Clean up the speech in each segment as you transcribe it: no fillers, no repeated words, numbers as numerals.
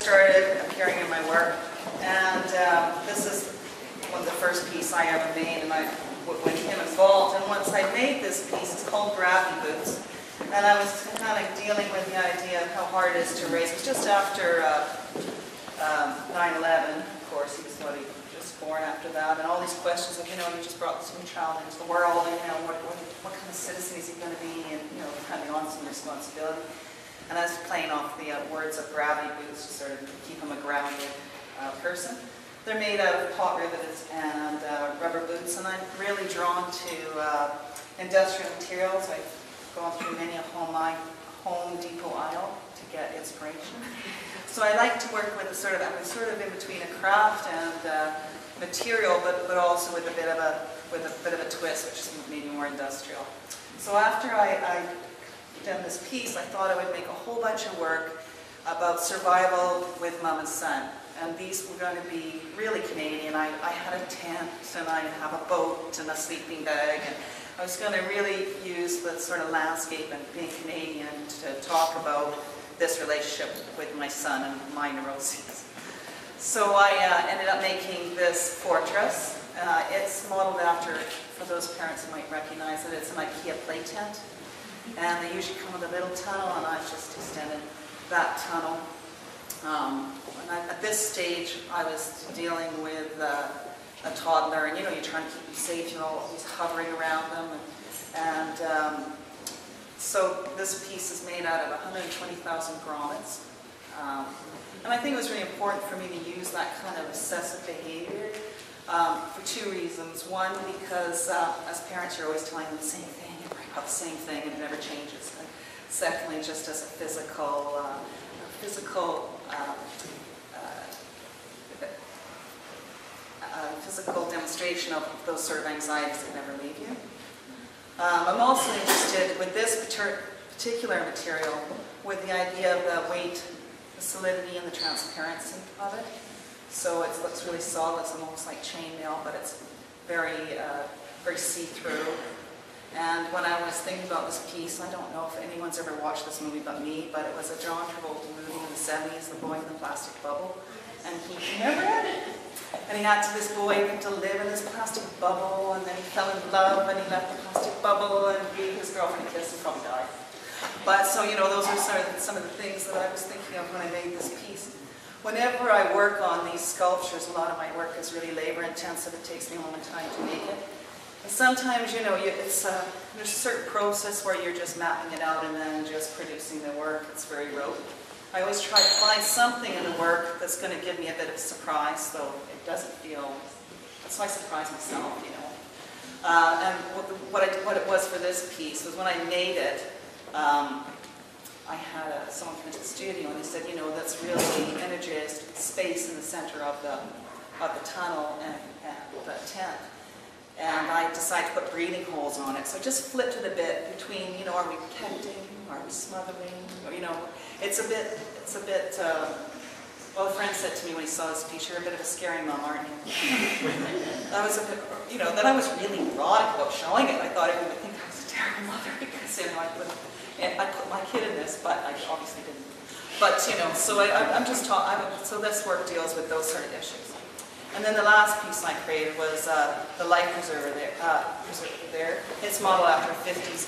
started appearing in my work, and this is one of the first pieces I ever made, and I became involved. And once I made this piece, it's called Gravity Boots, and I was kind of dealing with the idea of how hard it is to raise. It was just after 9/11, of course. He was just born after that, and all these questions of, you just brought this new child into the world, and what kind of citizen is he going to be, and having on some responsibility. And I was playing off the words of gravity boots to sort of keep him a grounded person. They're made out of pot rivets and rubber boots, and I'm really drawn to industrial materials. I've gone through many a Home Depot aisle to get inspiration. So I like to work with I'm sort of in between a craft and material, but also with a bit of a twist, which is maybe more industrial. So after I done this piece, I thought I would make a whole bunch of work about survival with mom and son. And these were going to be really Canadian. I had a tent, and I have a boat and a sleeping bag, and I was going to really use the sort of landscape and being Canadian to talk about this relationship with my son and my neuroses. So I ended up making this fortress. It's modeled after, for those parents who might recognize it, it's an IKEA play tent. And they usually come with a little tunnel, and I've just extended that tunnel. At this stage, I was dealing with a toddler, and you're trying to keep them safe, always hovering around them. So this piece is made out of 120,000 grommets. And I think it was really important for me to use that kind of obsessive behavior for two reasons. One, because as parents, you're always telling them the same thing, you bring up the same thing, and it never changes. And secondly, just as a physical demonstration of those sort of anxieties that never leave you. I'm also interested with this particular material with the idea of the weight, the solidity, and the transparency of it. So it looks really solid. It's almost like chainmail, but it's very see-through. And when I was thinking about this piece, I don't know if anyone's ever watched this movie but me, but it was a John Travolta movie in the 70s, The Boy in the Plastic Bubble. And he never had it. And he had this boy to live in this plastic bubble, and then he fell in love, and he left the plastic bubble, and gave his girlfriend a kiss and probably died. But so, those are some of the things that I was thinking of when I made this piece. Whenever I work on these sculptures, a lot of my work is really labor-intensive. It takes me a long time to make it. And sometimes, there's a certain process where you're just mapping it out and then just producing the work. It's very rote. I always try to find something in the work that's going to give me a bit of a surprise, so it doesn't feel. That's why I surprise myself, And what it was for this piece was when I made it. I had someone come into the studio, and they said, that's really energized space in the center of the tunnel and the tent. And I decided to put breathing holes on it. So I just flipped it a bit between, are we protecting, are we smothering, it's a bit, well, a friend said to me when he saw this piece, you're a bit of a scary mom, aren't you? I was a bit, then I was really erotic about showing it. I thought everyone would think I was a terrible mother because, I put my kid in this, but I obviously didn't. But, so I'm just talking, so this work deals with those sort of issues. And then the last piece I created was the life preserver there. It's modeled after a 50s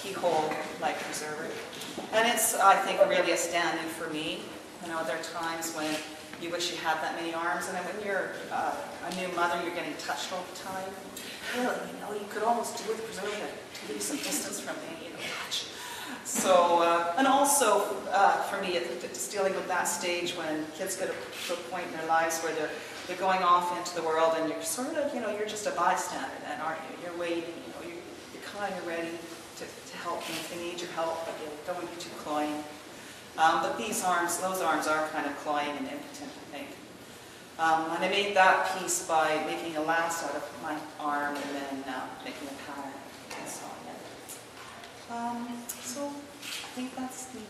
keyhole life preserver. And it's, I think, really a stand-in for me. There are times when you wish you had that many arms, and then when you're a new mother, you're getting touched all the time. Really, you could almost do with the preserver to leave some distance from me, touch. So, and also for me, it's dealing with that stage when kids get to a point in their lives where they're going off into the world, and you're sort of, you're just a bystander then, aren't you? You're waiting, you're kind of ready to help them if they need your help, but you don't want to be too cloying. But those arms are kind of cloying and impotent, I think. And I made that piece by making a lance out of my arm and then making a pattern and so on. So I think that's the...